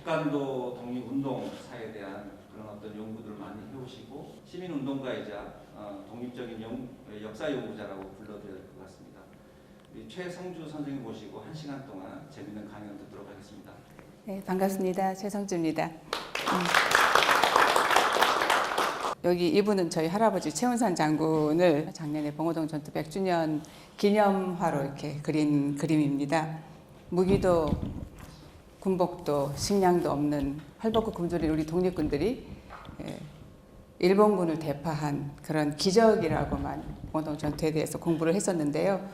북한도 독립운동사에 대한 그런 어떤 연구들을 많이 해오시고 시민운동가이자 독립적인 역사 연구자라고 불러드려야 될 것 같습니다. 우리 최성주 선생님 모시고 1시간 동안 재미있는 강연 듣도록 하겠습니다. 네, 반갑습니다. 최성주입니다. 여기 이분은 저희 할아버지 최운산 장군을 작년에 봉오동 전투 100주년 기념화로 이렇게 그린 그림입니다. 무기도 군복도 식량도 없는 헐벗고 굶주린 우리 독립군들이 일본군을 대파한 그런 기적이라고만 봉오동 전투에 대해서 공부를 했었는데요.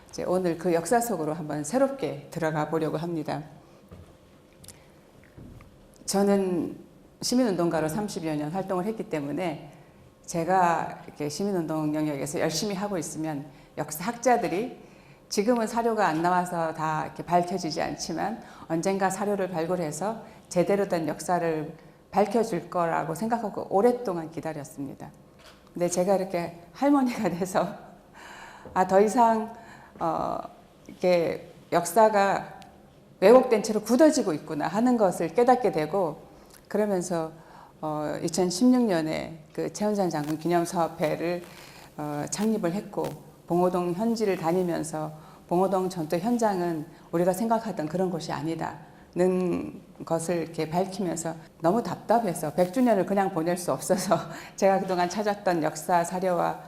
이제 오늘 그 역사 속으로 한번 새롭게 들어가 보려고 합니다. 저는 시민운동가로 30여 년 활동을 했기 때문에 제가 이렇게 시민운동 영역에서 열심히 하고 있으면 역사학자들이 지금은 사료가 안 나와서 다 이렇게 밝혀지지 않지만 언젠가 사료를 발굴해서 제대로 된 역사를 밝혀줄 거라고 생각하고 오랫동안 기다렸습니다. 근데 제가 이렇게 할머니가 돼서 더 이상 이렇게 역사가 왜곡된 채로 굳어지고 있구나 하는 것을 깨닫게 되고 그러면서 2016년에 그 최운산 장군 기념사업회를 창립을 했고 봉오동 현지를 다니면서 봉오동 전투 현장은 우리가 생각하던 그런 곳이 아니다는 것을 이렇게 밝히면서 너무 답답해서 100주년을 그냥 보낼 수 없어서 제가 그동안 찾았던 역사 사료와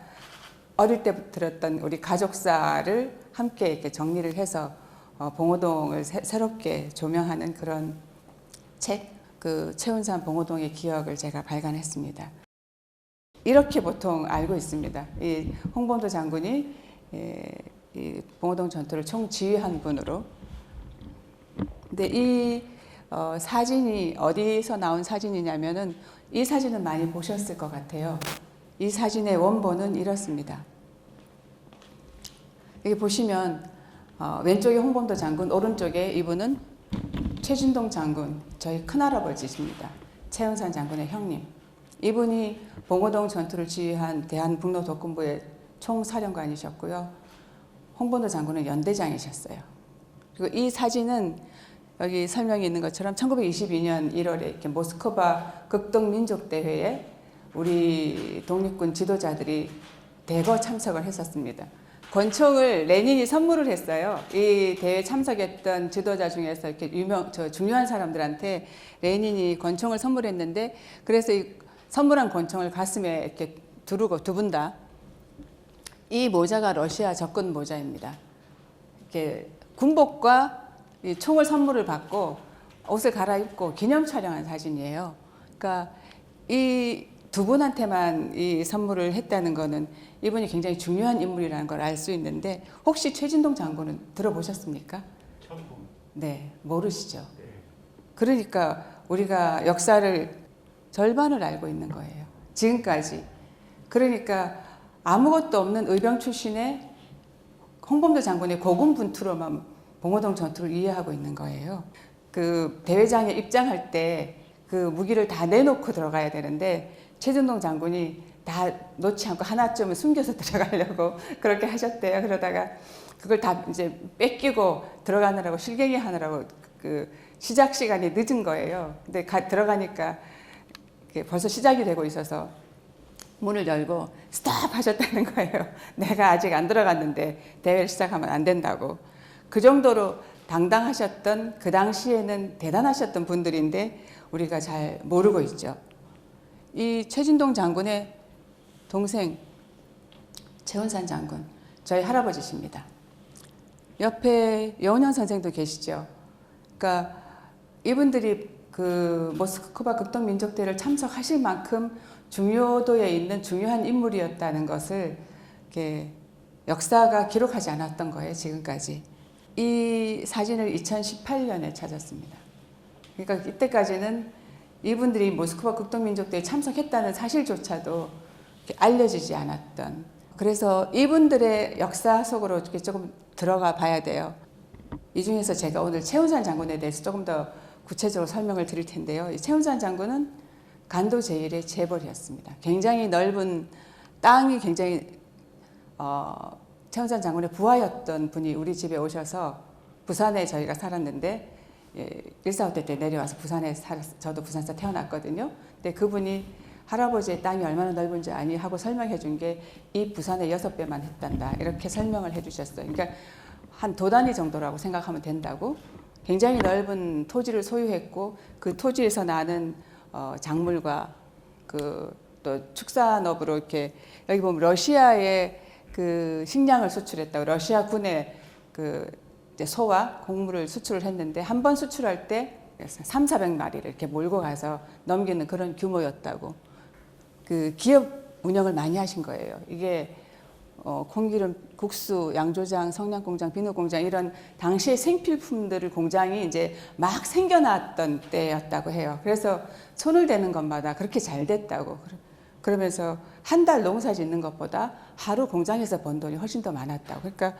어릴 때부터 들었던 우리 가족사를 함께 이렇게 정리를 해서 봉오동을 새롭게 조명하는 그런 책, 그 최운산 봉오동의 기억을 제가 발간했습니다. 이렇게 보통 알고 있습니다. 이 홍범도 장군이 이 봉오동 전투를 총지휘한 분으로. 근데 이 사진이 어디서 나온 사진이냐면은 이 사진은 많이 보셨을 것 같아요. 이 사진의 원본은 이렇습니다. 여기 보시면 왼쪽에 홍범도 장군, 오른쪽에 이분은 최진동 장군, 저희 큰할아버지십니다. 최운산 장군의 형님. 이분이 봉오동 전투를 지휘한 대한북로독군부의 총사령관이셨고요. 홍범도 장군은 연대장이셨어요. 그리고 이 사진은 여기 설명이 있는 것처럼 1922년 1월에 이렇게 모스크바 극동민족대회에 우리 독립군 지도자들이 대거 참석을 했었습니다. 권총을 레닌이 선물을 했어요. 이 대회에 참석했던 지도자 중에서 이렇게 중요한 사람들한테 레닌이 권총을 선물했는데 그래서 이 선물한 권총을 가슴에 이렇게 두르고 두 분 다 이 모자가 러시아 적군 모자입니다. 이렇게 군복과 이 총을 선물을 받고 옷을 갈아입고 기념 촬영한 사진이에요. 그러니까 이 두 분한테만 이 선물을 했다는 거는 이분이 굉장히 중요한 인물이라는 걸 알 수 있는데 혹시 최진동 장군은 들어보셨습니까? 처음 봅니다. 네, 모르시죠. 네. 그러니까 우리가 역사를 절반을 알고 있는 거예요. 지금까지. 그러니까 아무것도 없는 의병 출신의 홍범도 장군의 고군 분투로만 봉오동 전투를 이해하고 있는 거예요. 그 대회장에 입장할 때 그 무기를 다 내놓고 들어가야 되는데 최진동 장군이 다 놓지 않고 하나쯤은 숨겨서 들어가려고 그렇게 하셨대요. 그러다가 그걸 다 이제 뺏기고 들어가느라고 실갱이 하느라고 그 시작 시간이 늦은 거예요. 근데 들어가니까 벌써 시작이 되고 있어서 문을 열고 스톱 하셨다는 거예요. 내가 아직 안 들어갔는데 대회를 시작하면 안 된다고. 그 정도로 당당하셨던 그 당시에는 대단하셨던 분들인데 우리가 잘 모르고 있죠. 이 최진동 장군의 동생 최운산 장군, 저희 할아버지십니다. 옆에 여운형 선생도 계시죠. 그러니까 이분들이 그 모스크바 극동민족대회를 참석하실 만큼 중요도에 있는 중요한 인물이었다는 것을 이렇게 역사가 기록하지 않았던 거예요, 지금까지. 이 사진을 2018년에 찾았습니다. 그러니까 이때까지는 이분들이 모스크바 극동민족대회에 참석했다는 사실조차도 알려지지 않았던. 그래서 이분들의 역사 속으로 이렇게 조금 들어가 봐야 돼요. 이 중에서 제가 오늘 최운산 장군에 대해서 조금 더 구체적으로 설명을 드릴 텐데요. 이 최운산 장군은 간도 제1의 재벌이었습니다. 굉장히 넓은 땅이 굉장히 최운산 장군의 부하였던 분이 우리 집에 오셔서 부산에 저희가 살았는데 1.4.5대 때 내려와서 부산에 저도 부산에서 태어났거든요. 근데 그분이 할아버지의 땅이 얼마나 넓은지 아니 하고 설명해 준 게 이 부산의 6배만 했단다. 이렇게 설명을 해 주셨어요. 그러니까 한 도단위 정도라고 생각하면 된다고. 굉장히 넓은 토지를 소유했고 그 토지에서 나는 작물과 또 축산업으로 이렇게 여기 보면 러시아에 그 식량을 수출했다고 러시아 군의 그 이제 소와 곡물을 수출을 했는데 한 번 수출할 때 300~400마리를 이렇게 몰고 가서 넘기는 그런 규모였다고. 그 기업 운영을 많이 하신 거예요. 이게 콩기름, 국수, 양조장, 성냥공장, 비누공장 이런 당시의 생필품들을 공장이 이제 막 생겨났던 때였다고 해요. 그래서 손을 대는 것마다 그렇게 잘 됐다고. 그러면서 한 달 농사 짓는 것보다 하루 공장에서 번 돈이 훨씬 더 많았다고. 그러니까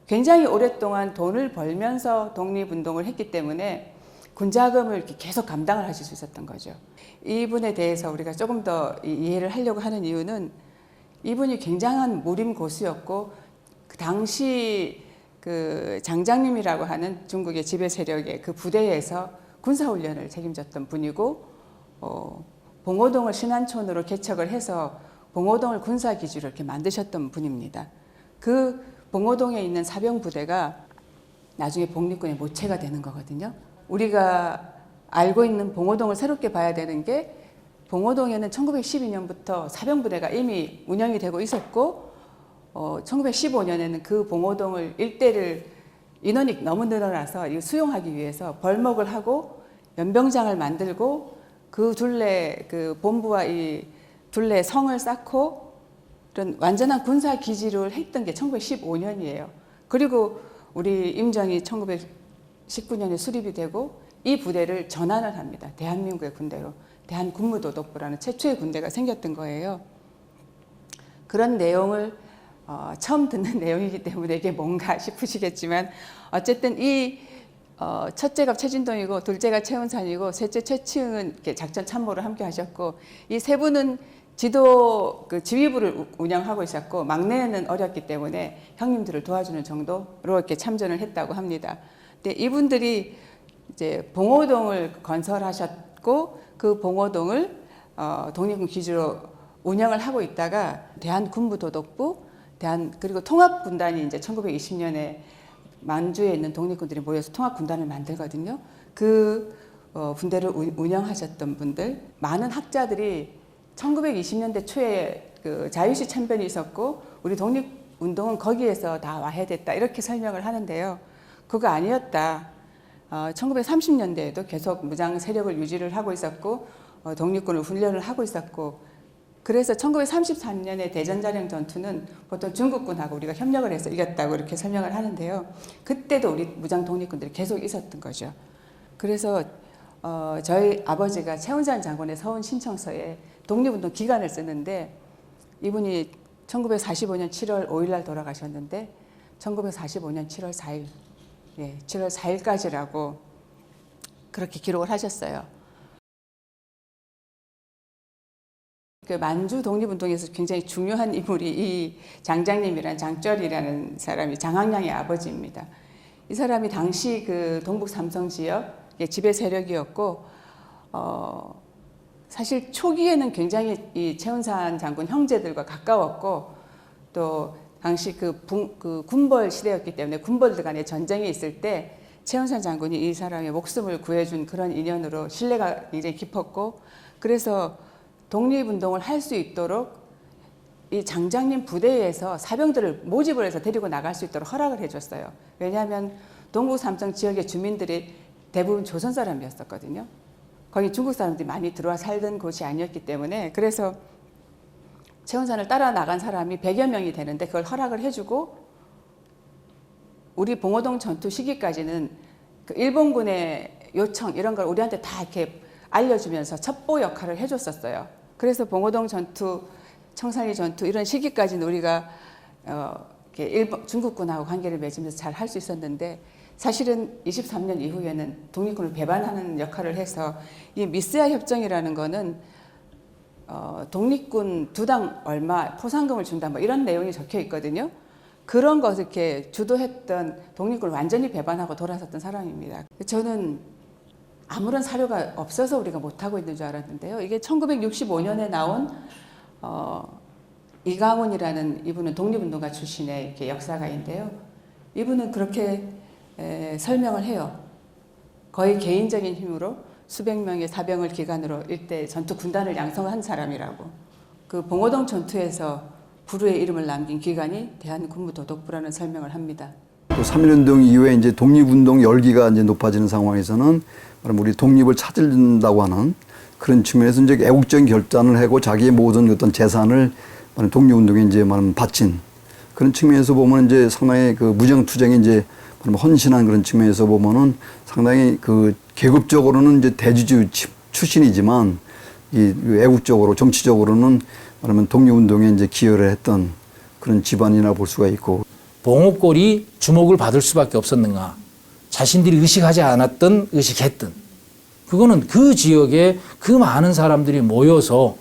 굉장히 오랫동안 돈을 벌면서 독립운동을 했기 때문에 군자금을 이렇게 계속 감당을 하실 수 있었던 거죠. 이분에 대해서 우리가 조금 더 이해를 하려고 하는 이유는 이분이 굉장한 무림 고수였고 그 당시 그 장장님이라고 하는 중국의 지배 세력의 그 부대에서 군사훈련을 책임졌던 분이고 봉오동을 신안촌으로 개척을 해서 봉오동을 군사기지로 이렇게 만드셨던 분입니다. 그 봉오동에 있는 사병부대가 나중에 복립군의 모체가 되는 거거든요. 우리가 알고 있는 봉오동을 새롭게 봐야 되는 게 봉오동에는 1912년부터 사병부대가 이미 운영이 되고 있었고 1915년에는 그 봉오동을 일대를 인원이 너무 늘어나서 수용하기 위해서 벌목을 하고 연병장을 만들고 그 둘레 그 본부와 이 둘레 성을 쌓고 이런 완전한 군사 기지를 했던 게 1915년이에요. 그리고 우리 임정이 1919년에 수립이 되고 이 부대를 전환을 합니다. 대한민국의 군대로. 대한군무도독부라는 최초의 군대가 생겼던 거예요. 그런 내용을 처음 듣는 내용이기 때문에 이게 뭔가 싶으시겠지만 어쨌든 이 첫째가 최진동이고 둘째가 최은산이고 셋째 최치흥은 이렇게 작전 참모를 함께 하셨고 이 세 분은 그 지휘부를 운영하고 있었고 막내는 어렸기 때문에 형님들을 도와주는 정도로 이렇게 참전을 했다고 합니다. 근데 이분들이 이제 봉오동을 건설하셨고 그 봉오동을 독립군 기지로 운영을 하고 있다가 대한군부도독부 그리고 통합군단이 이제 1920년에 만주에 있는 독립군들이 모여서 통합군단을 만들거든요. 그 군대를 운영하셨던 분들 많은 학자들이 1920년대 초에 그 자유시 참변이 있었고 우리 독립운동은 거기에서 다 와해됐다 이렇게 설명을 하는데요. 그거 아니었다. 1930년대에도 계속 무장 세력을 유지를 하고 있었고 독립군을 훈련을 하고 있었고 그래서 1933년에 대전자령 전투는 보통 중국군하고 우리가 협력을 해서 이겼다고 이렇게 설명을 하는데요. 그때도 우리 무장 독립군들이 계속 있었던 거죠. 그래서 저희 아버지가 최은산 장군의 서훈 신청서에 독립운동 기간을 쓰는데 이분이 1945년 7월 5일 날 돌아가셨는데 1945년 7월 4일 7월 4일까지라고 그렇게 기록을 하셨어요. 그 만주 독립운동에서 굉장히 중요한 인물이 이 장장님이라는 장쩔이라는 사람이 장학량의 아버지입니다. 이 사람이 당시 그 동북 삼성 지역의 지배 세력이었고 사실 초기에는 굉장히 이 최은산 장군 형제들과 가까웠고 또 당시 그 군벌 시대였기 때문에 군벌들 간의 전쟁이 있을 때 최은산 장군이 이 사람의 목숨을 구해준 그런 인연으로 신뢰가 굉장히 깊었고 그래서 독립운동을 할 수 있도록 이 장장님 부대에서 사병들을 모집을 해서 데리고 나갈 수 있도록 허락을 해줬어요. 왜냐하면 동북 삼성 지역의 주민들이 대부분 조선 사람이었었거든요. 거기 중국 사람들이 많이 들어와 살던 곳이 아니었기 때문에 그래서 최은산을 따라 나간 사람이 100여 명이 되는데 그걸 허락을 해주고 우리 봉오동 전투 시기까지는 그 일본군의 요청 이런 걸 우리한테 다 이렇게 알려주면서 첩보 역할을 해줬었어요. 그래서 봉오동 전투, 청산리 전투 이런 시기까지는 우리가 중국군하고 관계를 맺으면서 잘 할 수 있었는데 사실은 23년 이후에는 독립군을 배반하는 역할을 해서 이 미스야 협정이라는 거는 독립군 두당 얼마 포상금을 준다 뭐 이런 내용이 적혀 있거든요. 그런 것을 이렇게 주도했던 독립군을 완전히 배반하고 돌아섰던 사람입니다. 저는 아무런 사료가 없어서 우리가 못하고 있는 줄 알았는데요. 이게 1965년에 나온 이강훈이라는 이분은 독립운동가 출신의 이렇게 역사가인데요. 이분은 그렇게 설명을 해요. 거의 개인적인 힘으로 수백 명의 사병을 기관으로 일대 전투 군단을 양성한 사람이라고. 그 봉오동 전투에서 부르의 이름을 남긴 기관이 대한군무도독부라는 설명을 합니다. 또 3.1운동 이후에 이제 독립운동 열기가 이제 높아지는 상황에서는 우리 독립을 찾는다고 하는 그런 측면에서 이제 애국적인 결단을 하고 자기의 모든 어떤 재산을 독립운동에 이제 바친 그런 측면에서 보면 이제 상당히 그 무장투쟁에 이제 헌신한 그런 측면에서 보면은 상당히 그 계급적으로는 이제 대주주 출신이지만 이 애국적으로 정치적으로는 말하면 독립운동에 이제 기여를 했던 그런 집안이나 볼 수가 있고. 봉오골이 주목을 받을 수밖에 없었는가? 자신들이 의식하지 않았던 의식했던 그거는 그 지역에 그 많은 사람들이 모여서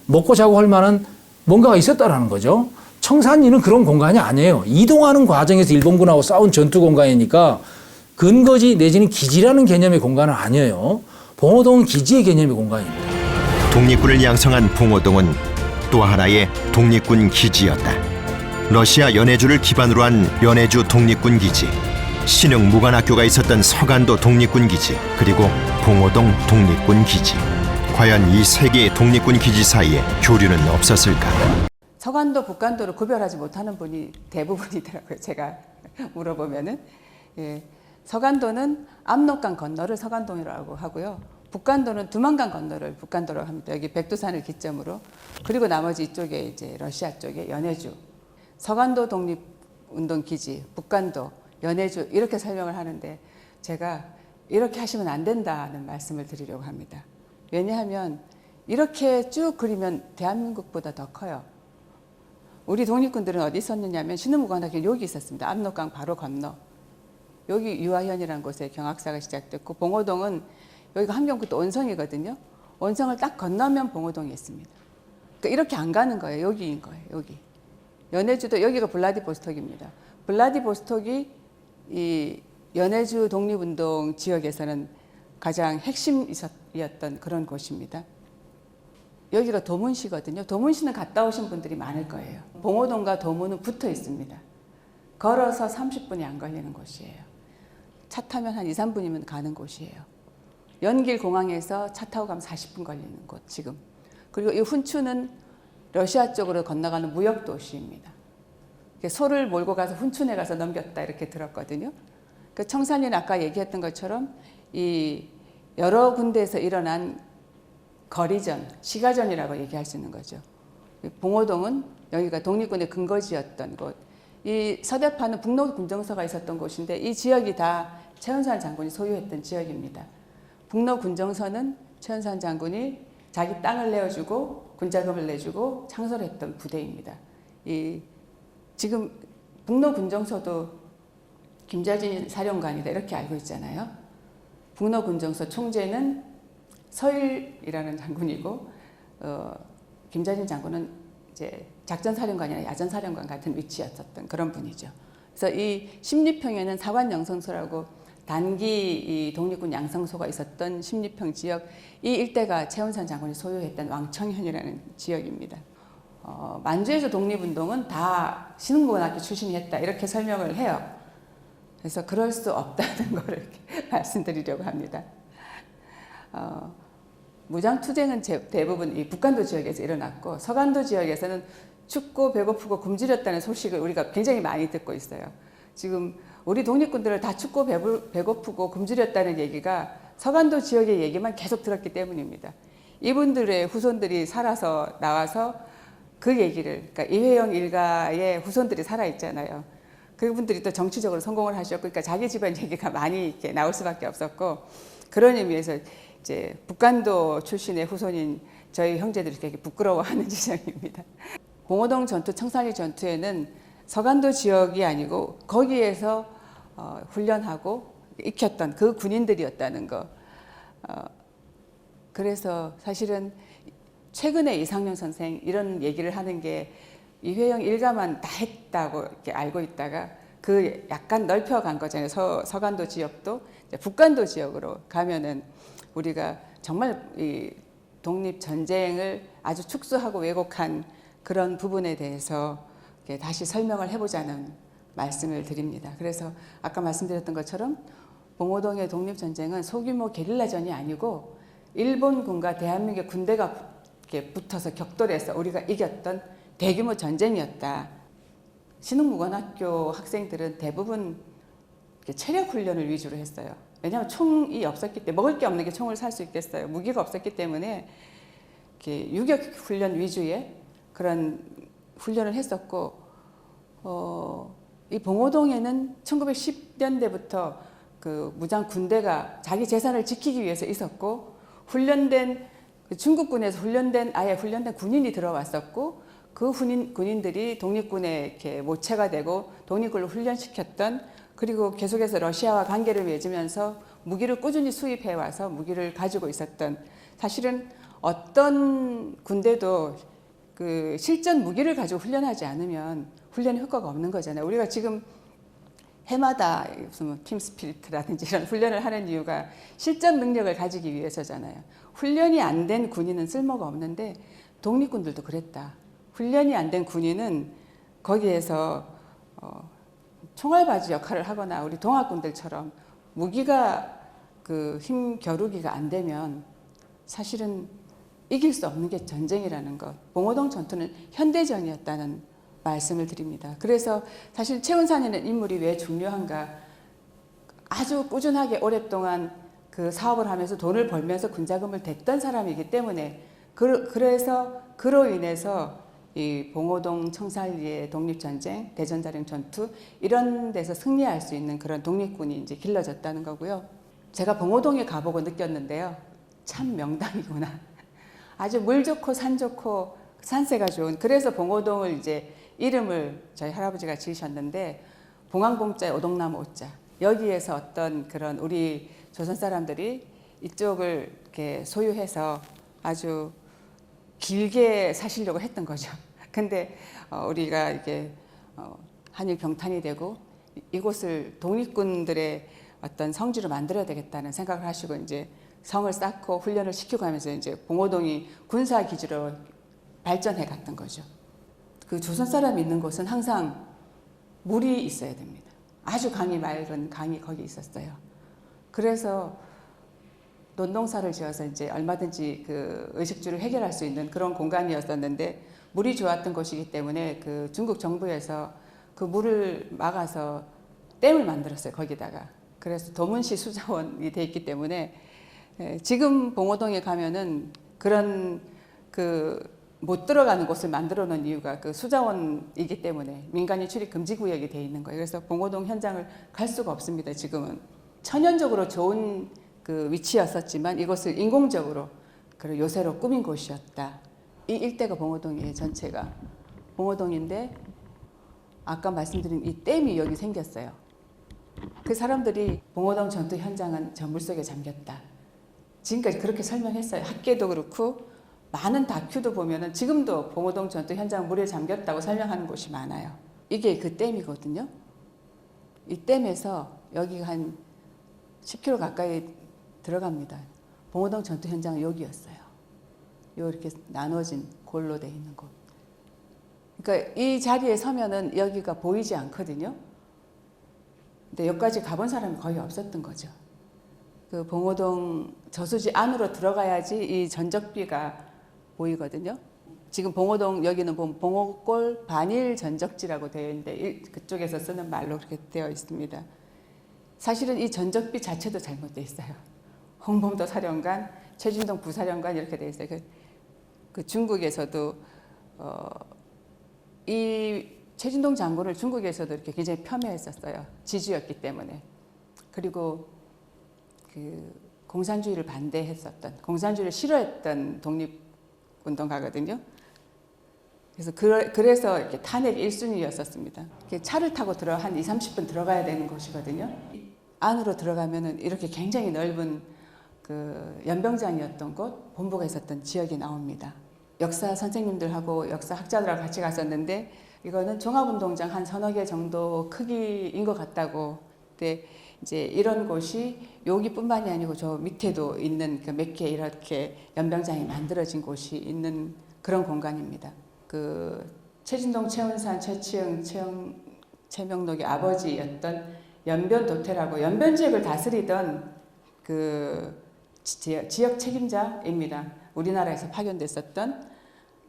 먹고 자고 할 만한 뭔가가 있었다라는 거죠. 청산리는 그런 공간이 아니에요. 이동하는 과정에서 일본군하고 싸운 전투 공간이니까 근거지 내지는 기지라는 개념의 공간은 아니에요. 봉오동은 기지의 개념의 공간입니다. 독립군을 양성한 봉오동은 또 하나의 독립군 기지였다. 러시아 연해주를 기반으로 한 연해주 독립군 기지, 신흥 무관학교가 있었던 서간도 독립군 기지, 그리고 봉오동 독립군 기지. 과연 이 세 개의 독립군 기지 사이에 교류는 없었을까? 서간도, 북간도를 구별하지 못하는 분이 대부분이더라고요. 제가 물어보면은. 예. 서간도는 압록강 건너를 서간동이라고 하고요. 북간도는 두만강 건너를 북간도라고 합니다. 여기 백두산을 기점으로. 그리고 나머지 이쪽에 이제 러시아 쪽에 연해주. 서간도 독립운동기지, 북간도, 연해주 이렇게 설명을 하는데 제가 이렇게 하시면 안 된다는 말씀을 드리려고 합니다. 왜냐하면 이렇게 쭉 그리면 대한민국보다 더 커요. 우리 독립군들은 어디 있었느냐면 신흥무관학교 여기 있었습니다. 압록강 바로 건너. 여기 유아현이라는 곳에 경학사가 시작됐고 봉오동은 여기가 함경북도 온성이거든요. 온성을 딱 건너면 봉오동이 있습니다. 그러니까 이렇게 안 가는 거예요. 여기인 거예요. 여기. 연해주도 여기가 블라디보스톡입니다. 블라디보스톡이 이 연해주 독립운동 지역에서는 가장 핵심이었던 그런 곳입니다. 여기가 도문시거든요. 도문시는 갔다 오신 분들이 많을 거예요. 봉오동과 도문은 붙어 있습니다. 걸어서 30분이 안 걸리는 곳이에요. 차 타면 한 2, 3분이면 가는 곳이에요. 연길공항에서 차 타고 가면 40분 걸리는 곳 지금. 그리고 이 훈춘은 러시아 쪽으로 건너가는 무역도시입니다. 소를 몰고 가서 훈춘에 가서 넘겼다 이렇게 들었거든요. 그 청산리는 아까 얘기했던 것처럼 이 여러 군데에서 일어난 거리전, 시가전이라고 얘기할 수 있는 거죠. 봉오동은 여기가 독립군의 근거지였던 곳. 이 서대파는 북로군정서가 있었던 곳인데 이 지역이 다 최은산 장군이 소유했던 지역입니다. 북로군정서는 최은산 장군이 자기 땅을 내어주고 군자금을 내주고 창설했던 부대입니다. 이 지금 북로군정서도 김자진 사령관이다 이렇게 알고 있잖아요. 북로군정서 총재는 서일이라는 장군이고 김자진 장군은 이제 작전사령관이나 야전사령관 같은 위치였었던 그런 분이죠. 그래서 이 십리평에는 사관영성소라고 단기 이 독립군 양성소가 있었던 십리평 지역, 이 일대가 최은산 장군이 소유했던 왕청현이라는 지역입니다. 만주에서 독립운동은 다 신흥무관학교 출신이 했다 이렇게 설명을 해요. 그래서 그럴 수 없다는 걸 이렇게 말씀드리려고 합니다. 무장투쟁은 대부분 이 북간도 지역에서 일어났고 서간도 지역에서는 춥고 배고프고 굶주렸다는 소식을 우리가 굉장히 많이 듣고 있어요. 지금 우리 독립군들을 다 춥고 배고프고 굶주렸다는 얘기가 서간도 지역의 얘기만 계속 들었기 때문입니다. 이분들의 후손들이 살아서 나와서 그 얘기를, 그러니까 이회영 일가의 후손들이 살아있잖아요. 그분들이 또 정치적으로 성공을 하셨고, 그러니까 자기 집안 얘기가 많이 이렇게 나올 수밖에 없었고, 그런 의미에서 이제 북간도 출신의 후손인 저희 형제들이 되게 부끄러워하는 지점입니다. 봉오동 전투, 청산리 전투에는 서간도 지역이 아니고 거기에서 훈련하고 익혔던 그 군인들이었다는 거. 그래서 사실은 최근에 이상년 선생 이런 얘기를 하는 게 이회영 일가만 다 했다고 이렇게 알고 있다가 그 약간 넓혀간 거잖아요. 서간도 지역도 북간도 지역으로 가면은 우리가 정말 이 독립 전쟁을 아주 축소하고 왜곡한 그런 부분에 대해서 이렇게 다시 설명을 해보자는 말씀을 드립니다. 그래서 아까 말씀드렸던 것처럼 봉오동의 독립 전쟁은 소규모 게릴라전이 아니고 일본군과 대한민국의 군대가 이렇게 붙어서 격돌해서 우리가 이겼던 대규모 전쟁이었다. 신흥무관학교 학생들은 대부분 체력 훈련을 위주로 했어요. 왜냐하면 총이 없었기 때문에, 먹을 게 없는 게 총을 살 수 있겠어요. 무기가 없었기 때문에 이렇게 유격 훈련 위주의 그런 훈련을 했었고, 이 봉오동에는 1910년대부터 그 무장 군대가 자기 재산을 지키기 위해서 있었고, 훈련된 중국군에서 아예 훈련된 군인이 들어왔었고, 그 군인들이 독립군에 이렇게 모체가 되고 독립군을 훈련시켰던, 그리고 계속해서 러시아와 관계를 맺으면서 무기를 꾸준히 수입해 와서 무기를 가지고 있었던, 사실은 어떤 군대도 그 실전 무기를 가지고 훈련하지 않으면 훈련의 효과가 없는 거잖아요. 우리가 지금 해마다 무슨 팀 스피릿이라든지 이런 훈련을 하는 이유가 실전 능력을 가지기 위해서잖아요. 훈련이 안 된 군인은 쓸모가 없는데 독립군들도 그랬다. 훈련이 안 된 군인은 거기에서 총알바지 역할을 하거나 우리 동학군들처럼 무기가 그 힘 겨루기가 안 되면 사실은 이길 수 없는 게 전쟁이라는 것. 봉오동 전투는 현대전이었다는 말씀을 드립니다. 그래서 사실 최은산이라는 인물이 왜 중요한가? 아주 꾸준하게 오랫동안 그 사업을 하면서 돈을 벌면서 군자금을 댔던 사람이기 때문에 그래서 그로 인해서 이 봉오동 청산리의 독립전쟁, 대전자령 전투 이런 데서 승리할 수 있는 그런 독립군이 이제 길러졌다는 거고요. 제가 봉오동에 가보고 느꼈는데요. 참 명당이구나. 아주 물 좋고 산 좋고 산세가 좋은, 그래서 봉오동을 이제 이름을 저희 할아버지가 지으셨는데 봉황봉자에 오동나무 오자, 여기에서 어떤 그런 우리 조선 사람들이 이쪽을 이렇게 소유해서 아주 길게 사시려고 했던 거죠. 근데 우리가 이게 한일 병탄이 되고 이곳을 독립군들의 어떤 성지로 만들어야 되겠다는 생각을 하시고 이제 성을 쌓고 훈련을 시키고 하면서 이제 봉오동이 군사 기지로 발전해 갔던 거죠. 그 조선 사람이 있는 곳은 항상 물이 있어야 됩니다. 아주 강이 맑은 강이 거기 있었어요. 그래서 논농사를 지어서 이제 얼마든지 그 의식주를 해결할 수 있는 그런 공간이었었는데, 물이 좋았던 곳이기 때문에 그 중국 정부에서 그 물을 막아서 댐을 만들었어요, 거기다가. 그래서 도문시 수자원이 돼 있기 때문에 지금 봉오동에 가면은 그런 그 못 들어가는 곳을 만들어 놓은 이유가 그 수자원이기 때문에 민간인 출입 금지 구역이 돼 있는 거예요. 그래서 봉오동 현장을 갈 수가 없습니다. 지금은 천연적으로 좋은 그 위치였었지만 이것을 인공적으로 그리고 요새로 꾸민 곳이었다. 이 일대가 봉오동이에요. 전체가 봉오동인데 아까 말씀드린 이 댐이 여기 생겼어요. 그 사람들이 봉오동 전투 현장은 저 물속에 잠겼다. 지금까지 그렇게 설명했어요. 학계도 그렇고 많은 다큐도 보면은 지금도 봉오동 전투 현장 물에 잠겼다고 설명하는 곳이 많아요. 이게 그 댐이거든요. 이 댐에서 여기가 한 10km 가까이 들어갑니다. 봉오동 전투 현장은 여기였어요. 이렇게 나눠진 골로 돼 있는 곳. 그러니까 이 자리에 서면은 여기가 보이지 않거든요. 근데 여기까지 가본 사람이 거의 없었던 거죠. 그 봉오동 저수지 안으로 들어가야지 이 전적비가 보이거든요. 지금 봉오동 여기는 보면 봉오골 반일 전적지라고 되어 있는데 그쪽에서 쓰는 말로 그렇게 되어 있습니다. 사실은 이 전적비 자체도 잘못되어 있어요. 홍범도 사령관, 최진동 부사령관 이렇게 되어 있어요. 그 중국에서도 이 최진동 장군을 중국에서도 이렇게 굉장히 폄훼했었어요. 지주였기 때문에. 그리고 그 공산주의를 반대했었던, 공산주의를 싫어했던 독립운동가거든요. 그래서 이렇게 탄핵 1순위였었습니다. 차를 타고 한 20-30분 들어가야 되는 곳이거든요. 안으로 들어가면은 이렇게 굉장히 넓은 그 연병장이었던 곳, 본부가 있었던 지역이 나옵니다. 역사 선생님들하고 역사 학자들하고 같이 갔었는데 이거는 종합운동장 한 서너 개 정도 크기인 것 같다고. 근데 이제 이런 곳이 여기뿐만이 아니고 저 밑에도 있는 그 몇 개 이렇게 연병장이 만들어진 곳이 있는 그런 공간입니다. 그 최진동, 최운산, 최치영, 최명록의 아버지였던 연변도태라고 연변 지역을 다스리던 그 지역 책임자입니다. 우리나라에서 파견됐었던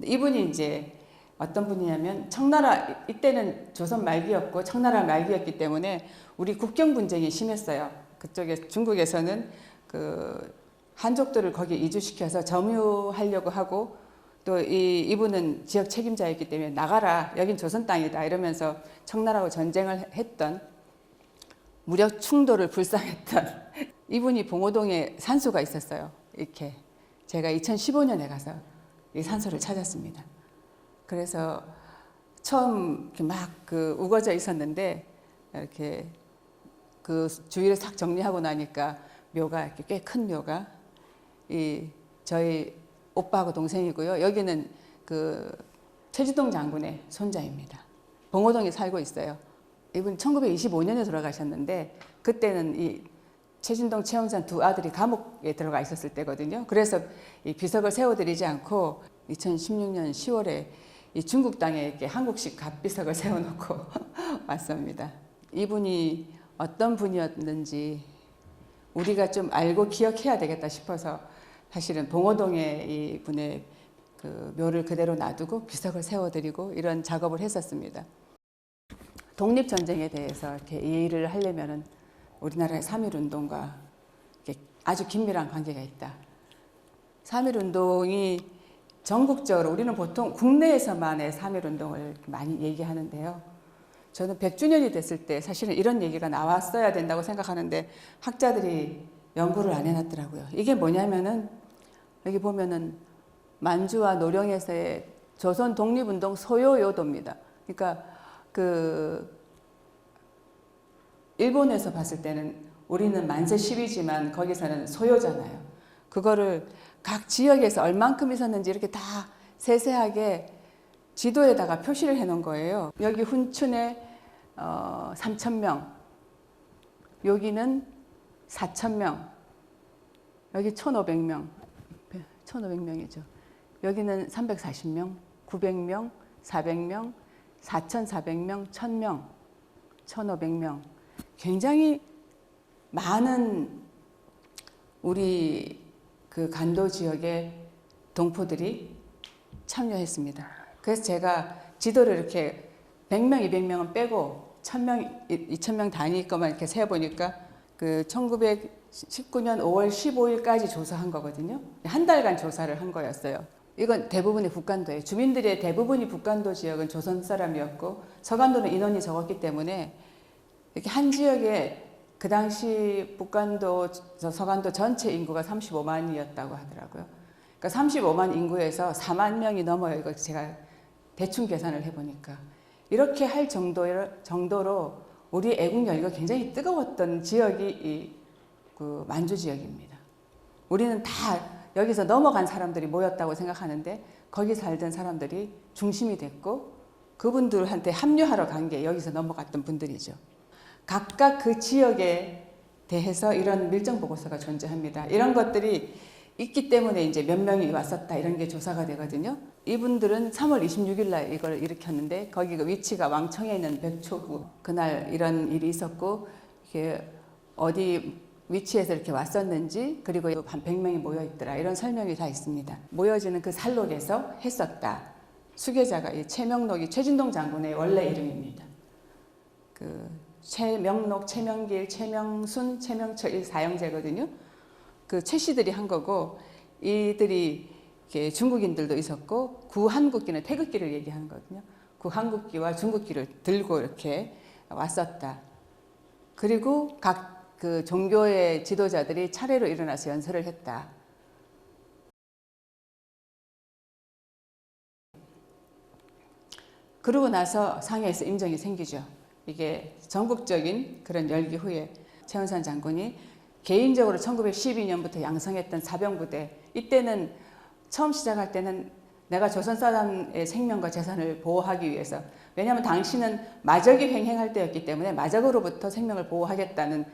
이분이 이제 어떤 분이냐면 청나라 이때는 조선 말기였고 청나라 말기였기 때문에 우리 국경 분쟁이 심했어요. 그쪽에 중국에서는 그 한족들을 거기 이주시켜서 점유하려고 하고 또 이분은 지역 책임자였기 때문에 나가라 여긴 조선 땅이다 이러면서 청나라하고 전쟁을 했던 무력 충돌을 불상했던 이분이 봉오동에 산소가 있었어요. 이렇게 제가 2015년에 가서 이 산소를 찾았습니다. 그래서 처음 이렇게 막 그 우거져 있었는데 이렇게 그 주위를 싹 정리하고 나니까 묘가 이렇게 꽤 큰 묘가 이 저희 오빠하고 동생이고요. 여기는 그 최지동 장군의 손자입니다. 봉오동에 살고 있어요. 이분 1925년에 돌아가셨는데 그때는 이 최진동, 최운산 두 아들이 감옥에 들어가 있었을 때거든요. 그래서 이 비석을 세워드리지 않고 2016년 10월에 이 중국 땅에 이렇게 한국식 갑비석을 세워놓고 왔습니다. 이분이 어떤 분이었는지 우리가 좀 알고 기억해야 되겠다 싶어서 사실은 봉오동에 이 분의 그 묘를 그대로 놔두고 비석을 세워드리고 이런 작업을 했었습니다. 독립전쟁에 대해서 이렇게 이해를 하려면은 우리나라의 3.1운동과 아주 긴밀한 관계가 있다. 3.1운동이 전국적으로 우리는 보통 국내에서만의 3.1운동을 많이 얘기하는데요. 저는 100주년이 됐을 때 사실은 이런 얘기가 나왔어야 된다고 생각하는데 학자들이 연구를 안 해놨더라고요. 이게 뭐냐면은 여기 보면은 만주와 노령에서의 조선 독립운동 소요요도입니다. 그러니까 그 일본에서 봤을 때는 우리는 만세 10이지만 거기서는 소요잖아요. 그거를 각 지역에서 얼만큼 있었는지 이렇게 다 세세하게 지도에다가 표시를 해놓은 거예요. 여기 훈춘에 3,000명, 여기는 4,000명, 여기 1,500명, 1,500명이죠. 여기는 340명, 900명, 400명, 4,400명, 1,000명, 1,500명. 굉장히 많은 우리 그 간도 지역의 동포들이 참여했습니다. 그래서 제가 지도를 이렇게 100명, 200명은 빼고 1,000명, 2,000명 단위 것만 이렇게 세어보니까 그 1919년 5월 15일까지 조사한 거거든요. 한 달간 조사를 한 거였어요. 이건 대부분이 북간도예요. 주민들의 대부분이 북간도 지역은 조선 사람이었고 서간도는 인원이 적었기 때문에 이렇게 한 지역에 그 당시 북간도, 서간도 전체 인구가 35만이었다고 하더라고요. 그러니까 35만 인구에서 4만 명이 넘어요. 이거 제가 대충 계산을 해보니까. 이렇게 할 정도로 우리 애국 열기가 굉장히 뜨거웠던 지역이 그 만주 지역입니다. 우리는 다 여기서 넘어간 사람들이 모였다고 생각하는데 거기 살던 사람들이 중심이 됐고 그분들한테 합류하러 간 게 여기서 넘어갔던 분들이죠. 각각 그 지역에 대해서 이런 밀정 보고서가 존재합니다. 이런 것들이 있기 때문에 이제 몇 명이 왔었다 이런 게 조사가 되거든요. 이분들은 3월 26일 날 이걸 일으켰는데 거기 그 위치가 왕청에 있는 백초구 그날 이런 일이 있었고 이게 어디 위치에서 이렇게 왔었는지 그리고 한 100명이 모여 있더라 이런 설명이 다 있습니다. 모여지는 그 살록에서 했었다. 수계자가 이 최명록이 최진동 장군의 원래 이름입니다. 그 최명록, 최명길, 최명순, 최명철 이 사형제거든요. 그 최씨들이 한 거고 이들이 이렇게 중국인들도 있었고 구한국기는 태극기를 얘기하는 거거든요. 구한국기와 중국기를 들고 이렇게 왔었다. 그리고 각 그 종교의 지도자들이 차례로 일어나서 연설을 했다. 그러고 나서 상해에서 임정이 생기죠. 이게 전국적인 그런 열기 후에 최운산 장군이 개인적으로 1912년부터 양성했던 사병부대 이때는 처음 시작할 때는 내가 조선 사람의 생명과 재산을 보호하기 위해서 왜냐하면 당시는 마적이 횡행할 때였기 때문에 마적으로부터 생명을 보호하겠다는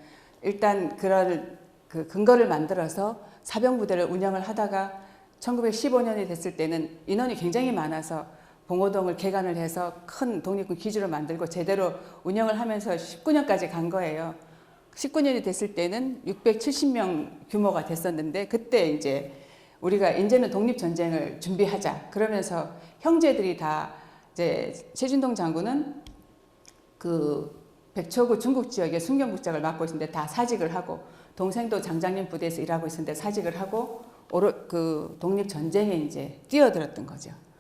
일단 그런 그 근거를 만들어서 사병부대를 운영을 하다가 1915년이 됐을 때는 인원이 굉장히 많아서 봉오동을 개간을 해서 큰 독립군 기지로 만들고 제대로 운영을 하면서 19년까지 간 거예요. 19년이 됐을 때는 670명 규모가 됐었는데 그때 이제 우리가 이제는 독립전쟁을 준비하자 그러면서 형제들이 다 이제 최진동 장군은 그 백초구 중국 지역의 순경국장을 맡고 있는데 다 사직을 하고 동생도 장장님 부대에서 일하고 있었는데 사직을 하고 그 독립전쟁에 이제 뛰어들었던 거죠.